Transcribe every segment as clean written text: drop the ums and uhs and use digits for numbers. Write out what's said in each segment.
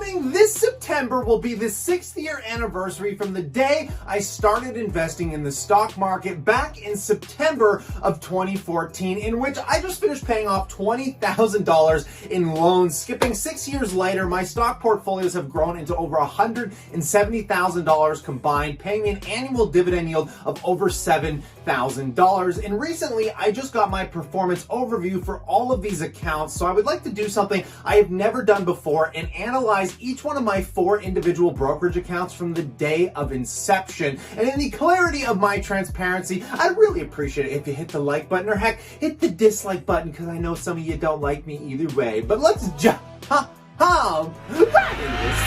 happening this September will be the 6th year anniversary from the day I started investing in the stock market back in September of 2014, in which I just finished paying off $20,000 in loans. Skipping 6 years later, my stock portfolios have grown into over $170,000 combined, paying me an annual dividend yield of over $7,000. And recently, I just got my performance overview for all of these accounts, so I would like to do something I have never done before and analyze each one of my 4 individual brokerage accounts from the day of inception. And in the clarity of my transparency, I'd really appreciate it if you hit the like button, or heck, hit the dislike button, because I know some of you don't like me either way. But let's jump right into this.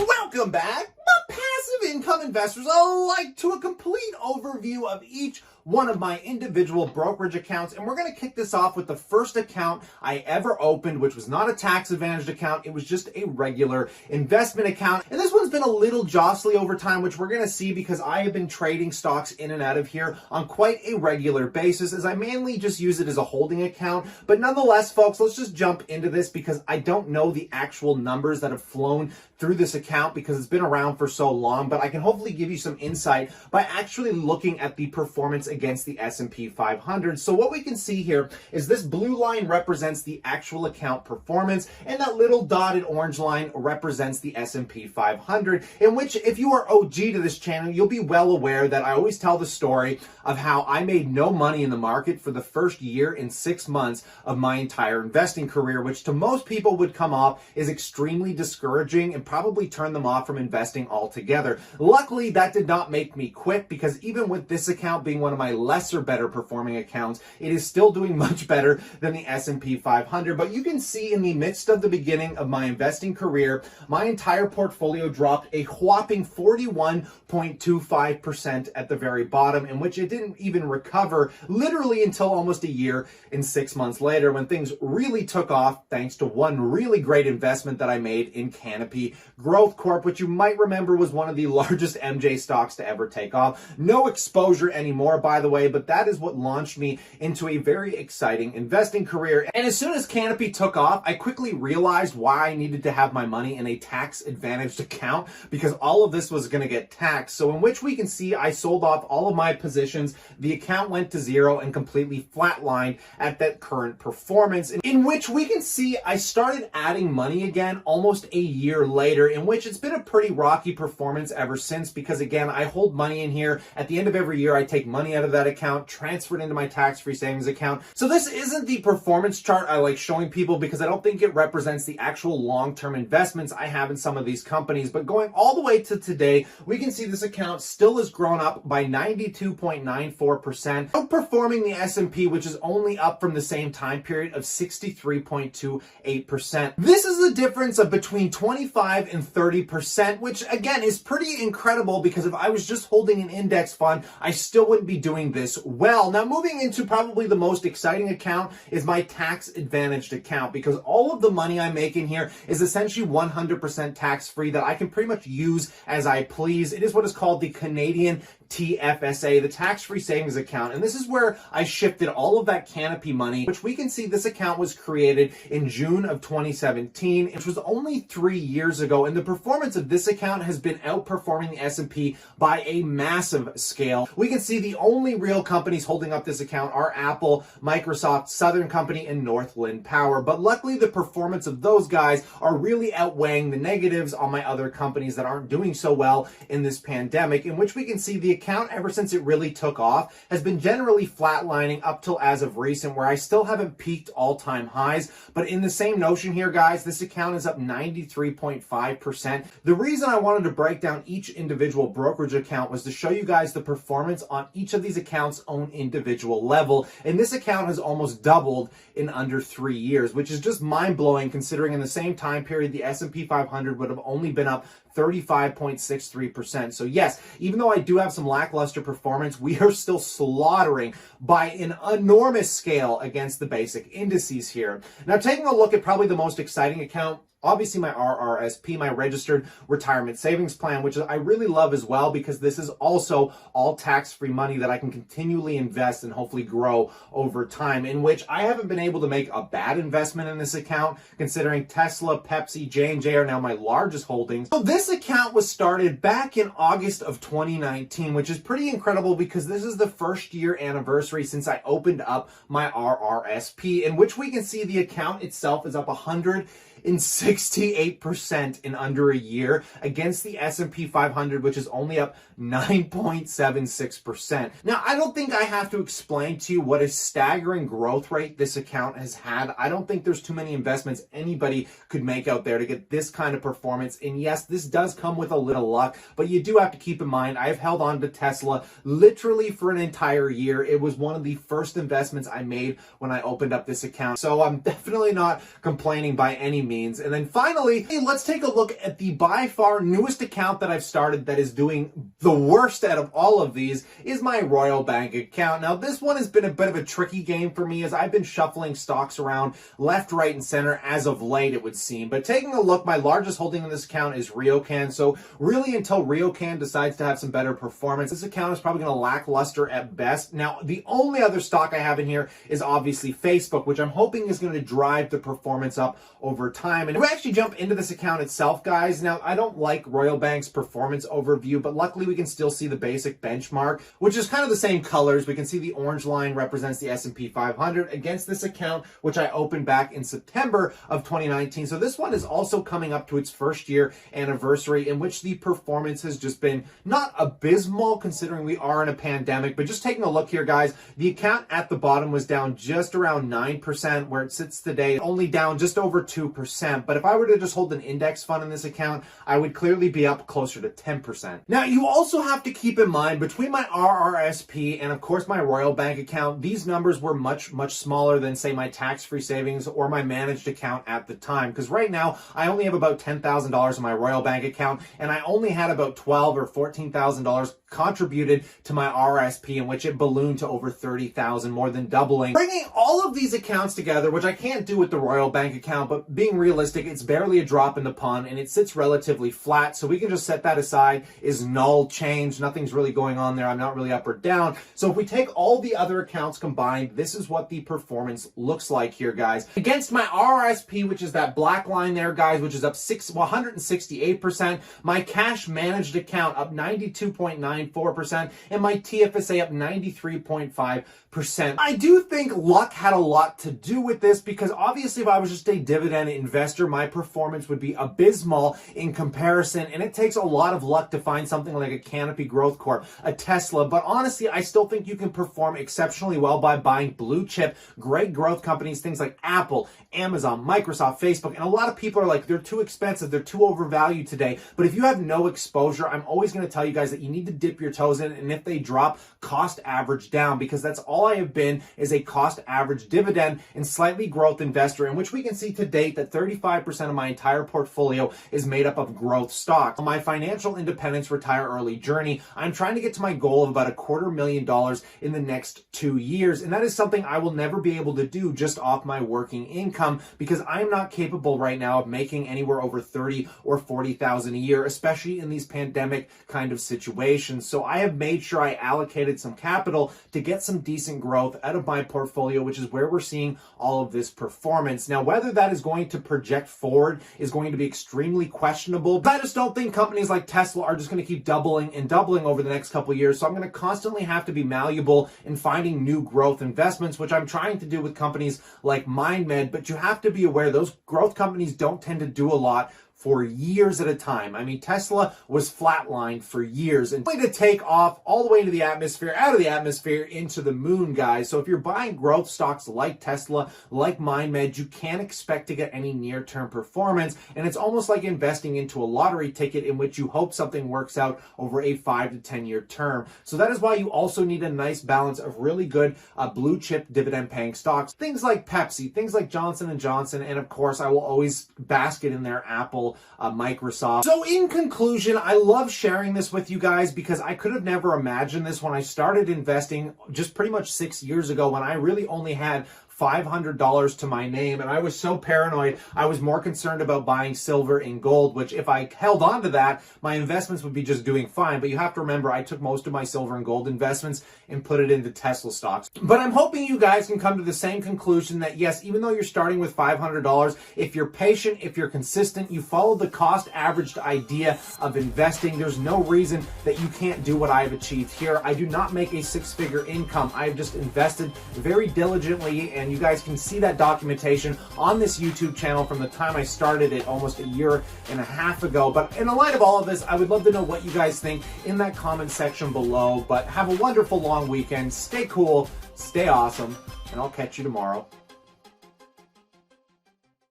Welcome back, my passive income investors alike, to a complete overview of each one of my individual brokerage accounts. And we're going to kick this off with the first account I ever opened, which was not a tax advantaged account. It was just a regular investment account. And this one's been a little jostly over time, which we're going to see because I have been trading stocks in and out of here on quite a regular basis, as I mainly just use it as a holding account. But nonetheless, folks, let's just jump into this because I don't know the actual numbers that have flown through this account because it's been around for so long, but I can hopefully give you some insight by actually looking at the performance against the S&P 500. So what we can see here is this blue line represents the actual account performance, and that little dotted orange line represents the S&P 500, in which, if you are OG to this channel, you'll be well aware that I always tell the story of how I made no money in the market for the first year and 6 months of my entire investing career, which to most people would come off is extremely discouraging and probably turn them off from investing altogether. Luckily, that did not make me quit, because even with this account being one of my lesser better performing accounts, it is still doing much better than the S&P 500. But you can see in the midst of the beginning of my investing career, my entire portfolio dropped a whopping 41.25% at the very bottom, in which it didn't even recover literally until almost a year and 6 months later, when things really took off thanks to one really great investment that I made in Canopy Growth Corp, which you might remember was one of the largest MJ stocks to ever take off. No exposure anymore, by the way, but that is what launched me into a very exciting investing career. And as soon as Canopy took off, I quickly realized why I needed to have my money in a tax advantaged account, because all of this was going to get taxed. So in which we can see I sold off all of my positions, the account went to zero and completely flatlined at that current performance, in which we can see I started adding money again almost a year later, in which it's been a pretty rocky performance ever since, because again, I hold money in here. At the end of every year, I take money out of that account, transfer it into my tax-free savings account. So this isn't the performance chart I like showing people, because I don't think it represents the actual long-term investments I have in some of these companies. But going all the way to today, we can see this account still has grown up by 92.94%, outperforming the S&P, which is only up from the same time period of 63.28%. This is the difference of between 25 and 30%, which again is pretty incredible, because if I was just holding an index fund, I still wouldn't be doing this well. Now, moving into probably the most exciting account is my tax advantaged account, because all of the money I make in here is essentially 100% tax free, that I can pretty much use as I please. It is what is called the Canadian TFSA, the tax-free savings account. And this is where I shifted all of that Canopy money, which we can see this account was created in June of 2017, which was only 3 years ago. And the performance of this account has been outperforming the S&P by a massive scale. We can see the only real companies holding up this account are Apple, Microsoft, Southern Company, and Northland Power. But luckily, the performance of those guys are really outweighing the negatives on my other companies that aren't doing so well in this pandemic, in which we can see the account, ever since it really took off, has been generally flatlining up till as of recent, where I still haven't peaked all-time highs. But in the same notion here, guys, this account is up 93.5%. The reason I wanted to break down each individual brokerage account was to show you guys the performance on each of these accounts' own individual level. And this account has almost doubled in under 3 years, which is just mind-blowing, considering in the same time period, the S&P 500 would have only been up 35.63%. So yes, even though I do have some lackluster performance, we are still slaughtering by an enormous scale against the basic indices here. Now, taking a look at probably the most exciting account obviously my RRSP, my registered retirement savings plan, which I really love as well, because this is also all tax-free money that I can continually invest and hopefully grow over time, in which I haven't been able to make a bad investment in this account, considering Tesla, Pepsi, J&J are now my largest holdings. So this account was started back in August of 2019, which is pretty incredible because this is the first year anniversary since I opened up my RRSP, in which we can see the account itself is up 168% in under a year against the S&P 500, which is only up 9.76%. Now, I don't think I have to explain to you what a staggering growth rate this account has had. I don't think there's too many investments anybody could make out there to get this kind of performance. And yes, this does come with a little luck, but you do have to keep in mind, I've held on to Tesla literally for an entire year. It was one of the first investments I made when I opened up this account. So I'm definitely not complaining by any means. And then finally, let's take a look at the by far newest account that I've started that is doing the worst out of all of these, is my Royal Bank account. Now, this one has been a bit of a tricky game for me as I've been shuffling stocks around left, right, and center as of late, it would seem. But taking a look, my largest holding in this account is Ryokan. So really, until Ryokan decides to have some better performance, this account is probably going to lackluster at best. Now, the only other stock I have in here is obviously Facebook, which I'm hoping is going to drive the performance up over time. And we actually jump into this account itself, guys. Now, I don't like Royal Bank's performance overview, but luckily we can still see the basic benchmark, which is kind of the same colors. We can see the orange line represents the S&P 500 against this account, which I opened back in September of 2019. So this one is also coming up to its first year anniversary, in which the performance has just been not abysmal considering we are in a pandemic. But just taking a look here, guys, the account at the bottom was down just around 9%, where it sits today, only down just over 2%. But if I were to just hold an index fund in this account, I would clearly be up closer to 10%. Now, you also have to keep in mind, between my RRSP and of course my Royal Bank account, these numbers were much smaller than, say, my tax-free savings or my managed account at the time. Because right now, I only have about $10,000 in my Royal Bank account, and I only had about $12,000 or $14,000 contributed to my RRSP, in which it ballooned to over $30,000, more than doubling. Bringing all of these accounts together, which I can't do with the Royal Bank account, but being realistic, it's barely a drop in the pond, and it sits relatively flat, so we can just set that aside as null change. Nothing's really going on there. I'm not really up or down. So if we take all the other accounts combined, this is what the performance looks like here, guys. Against my RRSP, which is that black line there, guys, which is up 168%, my cash managed account up 92.94%, and my TFSA up 93.5%. I do think luck had a lot to do with this, because obviously if I was just a dividend investor, my performance would be abysmal in comparison, and it takes a lot of luck to find something like a Canopy Growth Corp, a Tesla. But honestly, I still think you can perform exceptionally well by buying blue chip, great growth companies, things like Apple, Amazon, Microsoft, Facebook. And a lot of people are like, they're too expensive, they're too overvalued today. But if you have no exposure, I'm always going to tell you guys that you need to dip your toes in, and if they drop, cost average down, because that's all I have been, is a cost average dividend and slightly growth investor, in which we can see to date that 35% of my entire portfolio is made up of growth stocks. On my financial independence retire early journey, I'm trying to get to my goal of about $250,000 in the next 2 years, and that is something I will never be able to do just off my working income, because I am not capable right now of making anywhere over $30,000 or $40,000 a year, especially in these pandemic kind of situations. So I have made sure I allocated some capital to get some decent growth out of my portfolio, which is where we're seeing all of this performance. Now, whether that is going to project forward is going to be extremely questionable, but I just don't think companies like Tesla are just going to keep doubling and doubling over the next couple of years. So I'm going to constantly have to be malleable in finding new growth investments, which I'm trying to do with companies like MindMed. But you have to be aware those growth companies don't tend to do a lot for years at a time. I mean, Tesla was flatlined for years and going to take off all the way into the atmosphere, out of the atmosphere, into the moon, guys. So if you're buying growth stocks like Tesla, like MindMed, you can't expect to get any near-term performance. And it's almost like investing into a lottery ticket in which you hope something works out over a 5 to 10 year term. So that is why you also need a nice balance of really good blue chip dividend paying stocks. Things like Pepsi, things like Johnson & Johnson, and of course, I will always basket in their Apple, Microsoft. So in conclusion, I love sharing this with you guys because I could have never imagined this when I started investing just pretty much 6 years ago, when I really only had $500 to my name, and I was so paranoid. I was more concerned about buying silver and gold, which if I held on to that, my investments would be just doing fine. But you have to remember, I took most of my silver and gold investments and put it into Tesla stocks. But I'm hoping you guys can come to the same conclusion that yes, even though you're starting with $500, if you're patient, if you're consistent, you follow the cost averaged idea of investing, there's no reason that you can't do what I've achieved here. I do not make a six-figure income. I've just invested very diligently, and you guys can see that documentation on this YouTube channel from the time I started it almost a year and a half ago. But in the light of all of this, I would love to know what you guys think in that comment section below. But have a wonderful long weekend. Stay cool, stay awesome, and I'll catch you tomorrow.